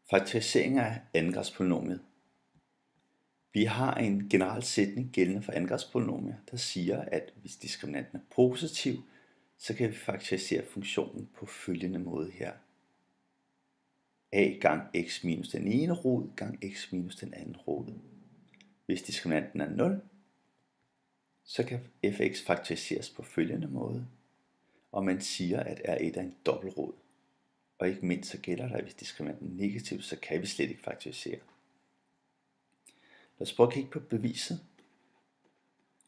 Faktorisering af andengradspolynomiet. Vi har en generel sætning gældende for andengradspolynomier, der siger, at hvis diskriminanten er positiv, så kan vi faktorisere funktionen på følgende måde her. A gang x minus den ene rod gang x minus den anden rod. Hvis diskriminanten er 0, så kan fx faktoriseres på følgende måde. Og man siger, at R1 er en dobbeltrod. Og ikke mindst så gælder der, at hvis diskriminanten er negativ, så kan vi slet ikke faktorisere. Lad os prøve at kigge på beviset.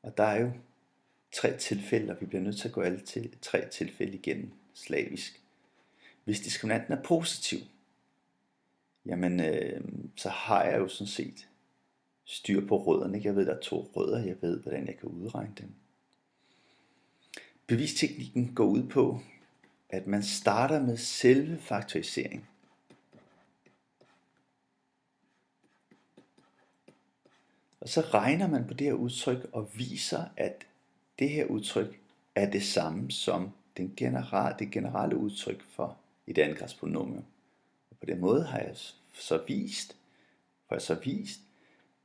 Og der er jo 3 tilfælde, og vi bliver nødt til at gå alle 3 tilfælde igennem slavisk. Hvis diskriminanten er positiv, jamen så har jeg jo sådan set styr på rødderne. Jeg ved, der er 2 rødder, jeg ved, hvordan jeg kan udregne dem. Bevisteknikken går ud på, at man starter med selve faktorisering. Og så regner man på det her udtryk og viser, at det her udtryk er det samme som det generelle udtryk for et andengradspolynomium. Og på den måde har jeg så vist,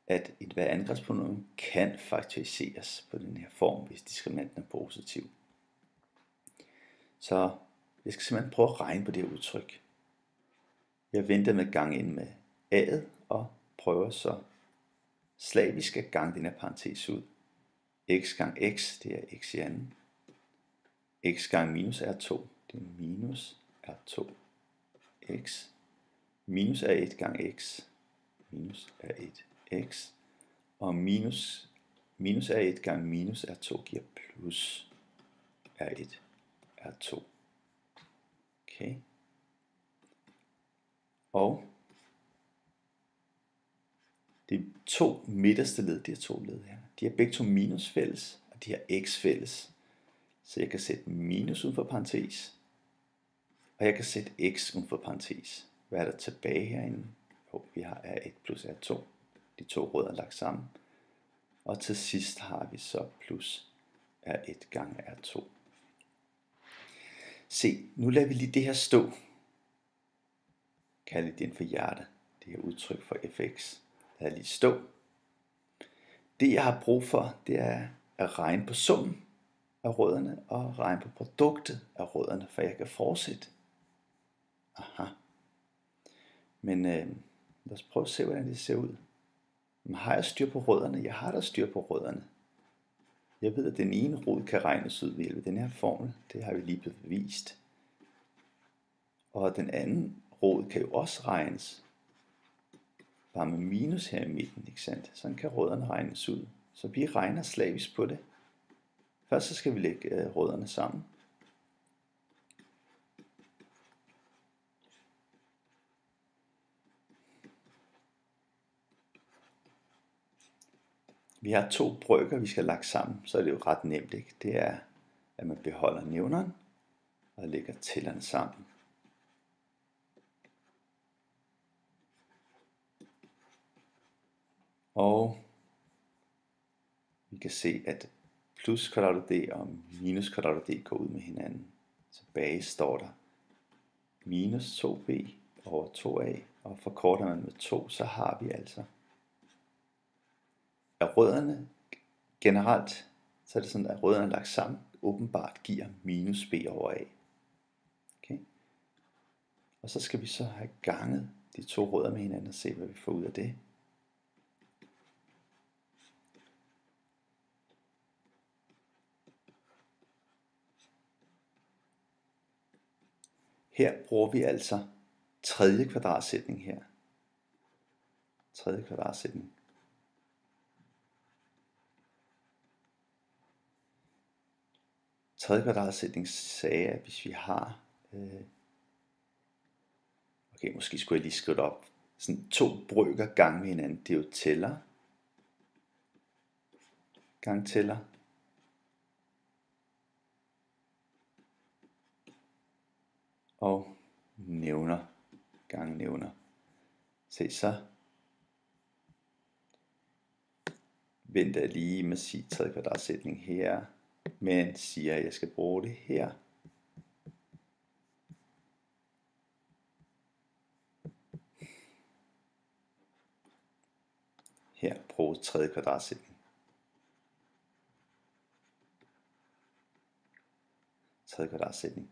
at et hver andengradspolynomium kan faktoriseres på den her form, hvis diskriminanten er positiv. Så jeg skal simpelthen prøve at regne på det her udtryk. Jeg venter med gang ind med a'et og prøver så slavisk at gange den her parentes ud. X gang x, det er x i anden. X gang minus R2, det er minus R2 x. Minus R1 gang x, minus R1 x. Og minus R1 gang minus R2 giver plus R1 R2. Okay. Og de 2 midterste led, de her 2 led her, de har begge 2 minus fælles, og de har x fælles. Så jeg kan sætte minus uden for parentes, og jeg kan sætte x uden for parentes. Hvad er der tilbage herinde? Jo, vi har R1 plus R2. De 2 rødder er lagt sammen. Og til sidst har vi så plus R1 gange R2. Se, nu lader vi lige det her stå. Kald det den for hjerte. Det her udtryk for fx. Lad lige stå. Det jeg har brug for, det er at regne på summen af rødderne og regne på produktet af rødderne, for jeg kan fortsætte. Aha. Men lad os prøve at se, hvordan det ser ud. Men har jeg styr på rødderne? Jeg har da styr på rødderne. Jeg ved, at den ene rod kan regnes ud ved hjælp af den her formel. Det har vi lige bevist. Og den anden rod kan jo også regnes. Bare med minus her i midten, ikke sandt? Sådan kan rødderne regnes ud. Så vi regner slavisk på det. Først så skal vi lægge rødderne sammen. Vi har 2 brøker, vi skal lagt sammen, så er det jo ret nemt, ikke? Det er, at man beholder nævneren og lægger tællerne sammen. Og vi kan se, at plus kvadrat af d og minus kvadrat af d går ud med hinanden. Tilbage står der minus 2b over 2a, og forkorter man med 2, så har vi altså at rødderne generelt, så er det sådan, at rødderne lagt sammen åbenbart giver minus b over a. Okay? Og så skal vi så have ganget de 2 rødder med hinanden og se, hvad vi får ud af det. Her bruger vi altså tredje kvadratsætning her. Tredje kvadratsætning. Tredje kvadratsætning sagde, at hvis vi har okay, måske skulle jeg lige skrive det op. Sådan 2 brøker gang med hinanden. Det er jo tæller. Gang tæller. Og nævner. Gang nævner. Se så. Venter jeg lige med at sige tredje kvadratsætning her. Men siger, at jeg skal bruge det her. her bruge tredje kvadratsætning. Tredje kvadratsætning.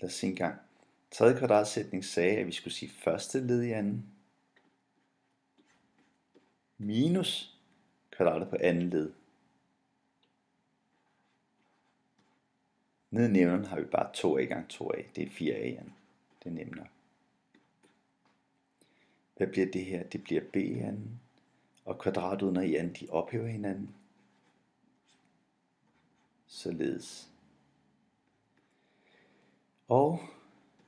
Lad os se en gang. Tredje kvadratsætning sagde, at vi skulle sige første led i anden minus kvadratet på anden led. Nede i nævneren har vi bare 2a gange 2a. Det er 4a i anden. Det er nemt nok. Hvad bliver det her? Det bliver b i anden. Og kvadrat uden og i anden, de ophæver hinanden. Således. Og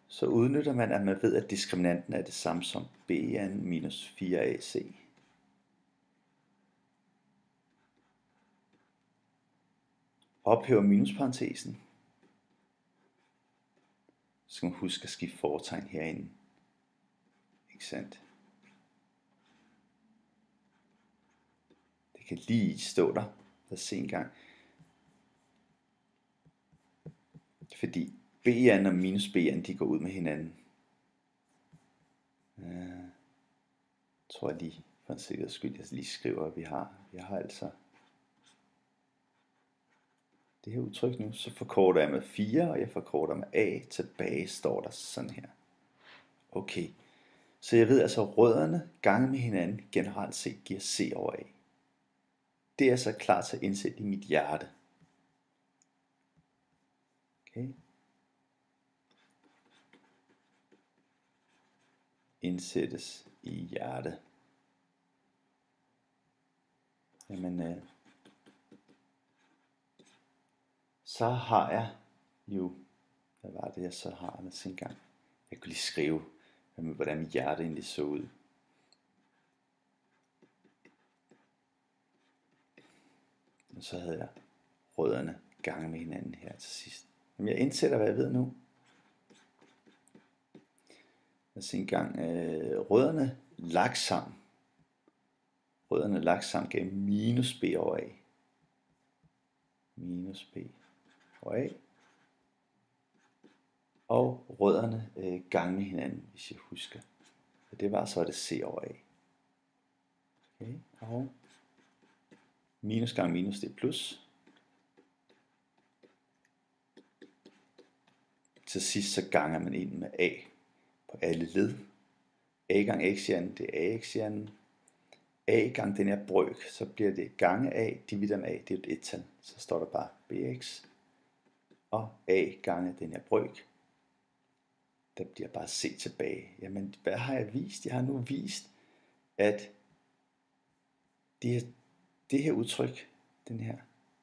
så udnytter man, at man ved, at diskriminanten er det samme som b i anden minus 4ac. Ophæver minusparentesen. Så skal man huske at skifte fortegn herinde. Ikke sandt? Det kan lige stå der. Lad os se en gang. Fordi b'en og minus b'en, de går ud med hinanden. Jeg tror jeg lige, for en sikkerheds skyld, jeg lige skriver, at vi har altså det her udtryk nu. Så forkorter jeg med 4, og jeg forkorter med a. Tilbage står der sådan her. Okay. Så jeg ved altså, at rødderne gange med hinanden generelt set giver c over a. Det er så klar til at indsætte i mit hjerte. Okay. Indsættes i hjerte. Jamen, så har jeg jo, hvad var det jeg så har med sin gang? Jeg kunne lige skrive, hvordan mit hjerte egentlig så ud. Og så havde jeg rødderne gange med hinanden her til sidst. Men jeg indsætter, hvad jeg ved nu. Lad os se en gang. Rødderne lagt sammen. Rødderne lagt sammen gav minus b over a. Minus b over a. Og rødderne gange med hinanden, hvis jeg husker. Og det var så det c over a. Okay, og minus gange minus, det er plus. Til sidst så ganger man ind med a på alle led. A gange x i anden, det er ax i anden. A gange den her brøk, så bliver det gange a divideret med a, det er et et-tal. Så står der bare bx. Og a gange den her brøk, der bliver bare c tilbage. Jamen, hvad har jeg vist? Jeg har nu vist, at det her udtryk, det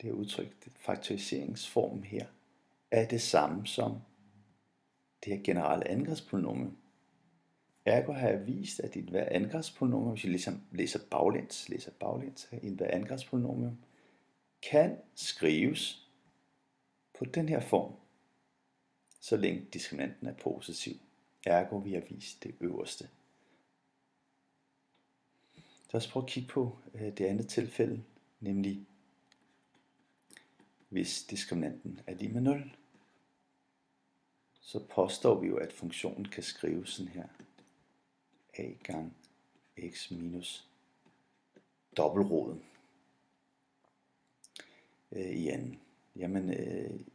her udtryk, faktoriseringsformen her, er det samme som det her generelle angrebspolynomium. Ergo har jeg vist, at i hver angrebspolynomium, hvis jeg ligesom læser baglæns i hver angrebspolynomium, kan skrives på den her form, så længe diskriminanten er positiv. Ergo vi har vist det øverste. Lad os prøve at kigge på det andet tilfælde, nemlig hvis diskriminanten er lige med 0, så påstår vi jo, at funktionen kan skrives sådan her. A gange x minus dobbeltroden i anden. Jamen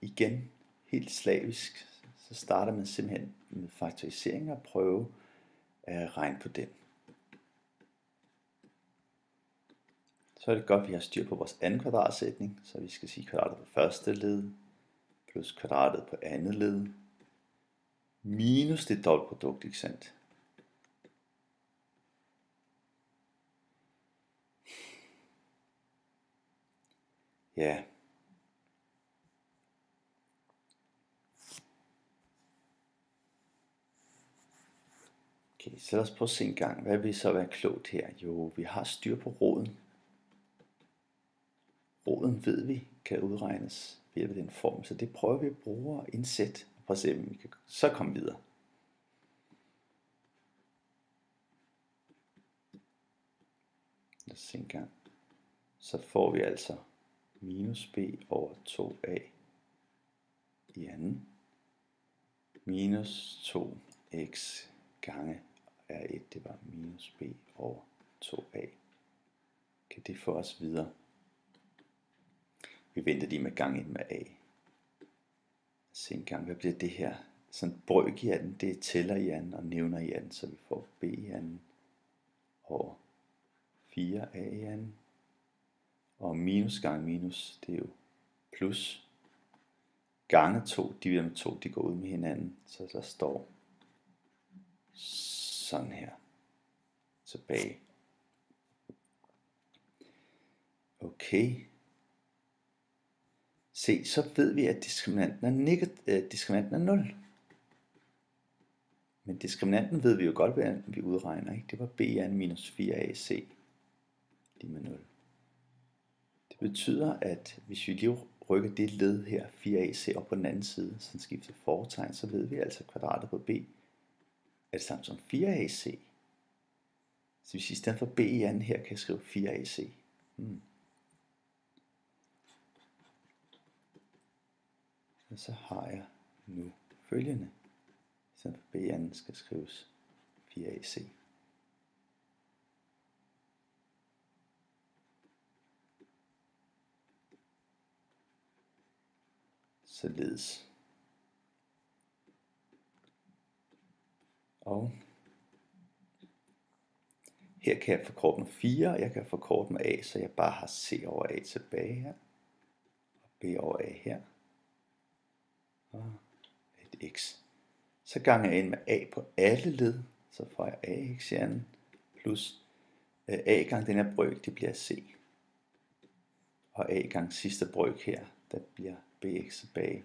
igen, helt slavisk, så starter man simpelthen med faktorisering og prøve at regne på den. Så er det godt, at vi har styr på vores anden kvadratsætning, så vi skal sige kvadratet på første led plus kvadratet på andet led minus det dobbeltprodukt, ikke sandt? Ja. Okay, så lad os prøve at se en gang. Hvad vil så være klogt her? Jo, vi har styr på roden. Roden ved vi kan udregnes ved hjælp af den form, så det prøver vi at bruge og indsætte. Prøv at se, om vi kan så komme videre. Lad os se en gang. Så får vi altså minus b over 2a i anden minus 2x gange R1, det var minus b over 2a. Kan det få os videre? Vi venter lige med gang ind med a. Se en gang, hvad bliver det her? Sådan brøk i anden, det er tæller i anden og nævner i anden, så vi får b i anden og 4a i anden. Og minus gange minus, det er jo plus. Gange 2, divideret med 2, de går ud med hinanden, så der står sådan her tilbage. Okay. Se, så ved vi, at diskriminanten er 0. Men diskriminanten ved vi jo godt, hvad vi udregner, ikke? Det var b i anden minus 4ac lige med 0. Det betyder, at hvis vi lige rykker det led her, 4ac op på den anden side, så skifter fortegn, så ved vi altså, at kvadratet på b er det samme som 4ac. Så hvis i stedet for b i anden her, kan jeg skrive 4ac. Og så har jeg nu følgende. I stedet for b i anden skal skrives 4ac. Således. Og her kan jeg forkorte med 4, og jeg kan forkorte med a, så jeg bare har c over a tilbage her, og b over a her, og et x. Så ganger jeg ind med a på alle led, så får jeg ax i anden, plus a gange den her brøk, det bliver c. Og a gange sidste brøk her, der bliver bx tilbage,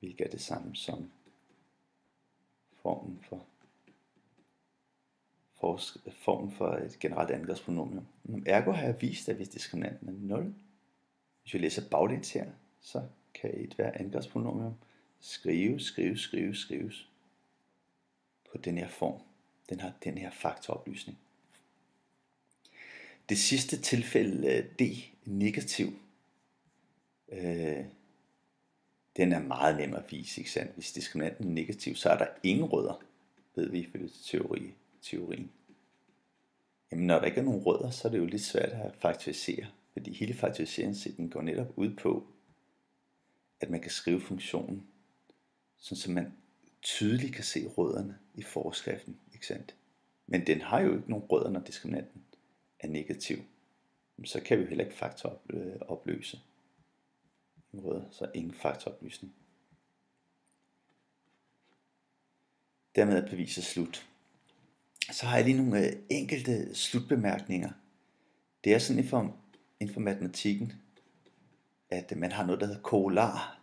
hvilket er det samme som formen for et generelt angrebspolynomium. Ergo har jeg vist, at hvis diskriminanten er 0, hvis vi læser baglæns her, så kan et hvert angrebspolynomium skrives på den her form. Den har den her faktoroplysning. Det sidste tilfælde, D, negativ, den er meget nem at vise, ikke sandt? Hvis diskriminanten er negativ, så er der ingen rødder, ved vi ifølge teorien. Jamen når der ikke er nogen rødder, så er det jo lidt svært at faktorisere, fordi hele faktoriseringssætningen går netop ud på, at man kan skrive funktionen, så man tydeligt kan se rødderne i forskriften, ikke sandt? Men den har jo ikke nogen rødder, når diskriminanten er negativ. Så kan vi heller ikke faktoropløse en rødder, så ingen faktoroplysning. Dermed er beviset slut. Så har jeg lige nogle enkelte slutbemærkninger. Det er sådan inden for matematikken, at man har noget, der hedder korrelar.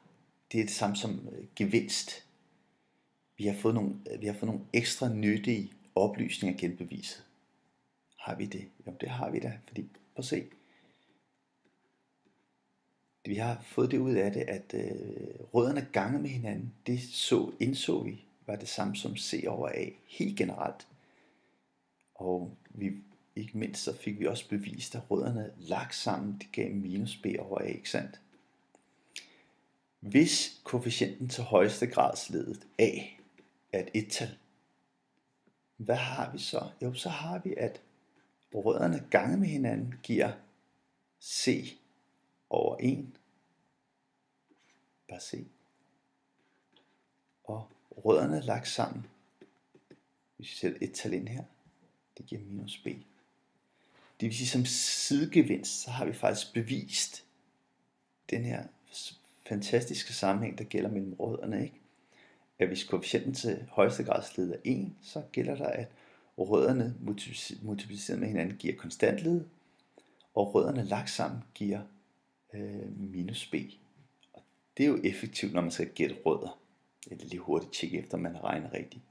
Det er det samme som gevinst. Vi har fået nogle ekstra nyttige oplysninger gennem beviset. Har vi det? Jo, det har vi da, fordi prøv at se. Vi har fået det ud af det, at rødderne gange med hinanden, det indså vi var det samme som c over a, helt generelt. Og ikke mindst så fik vi også bevist, at rødderne lagt sammen, det gav minus b over a, ikke sandt? Hvis koefficienten til højeste gradsledet a er et ettal, hvad har vi så? Jo, så har vi, at rødderne gange med hinanden giver c over 1, bare c, og rødderne lagt sammen, hvis vi sætter et tal ind her, det giver minus b. Det vil sige, som sidegevinst, så har vi faktisk bevist den her fantastiske sammenhæng, der gælder mellem rødderne, ikke? At hvis koefficienten til højeste gradsled er 1, så gælder der, at rødderne multipliceret med hinanden giver konstantled, og rødderne lagt sammen giver minus b. Og det er jo effektivt, når man skal gætte rødder. Eller lige hurtigt tjekke efter, man regner rigtigt.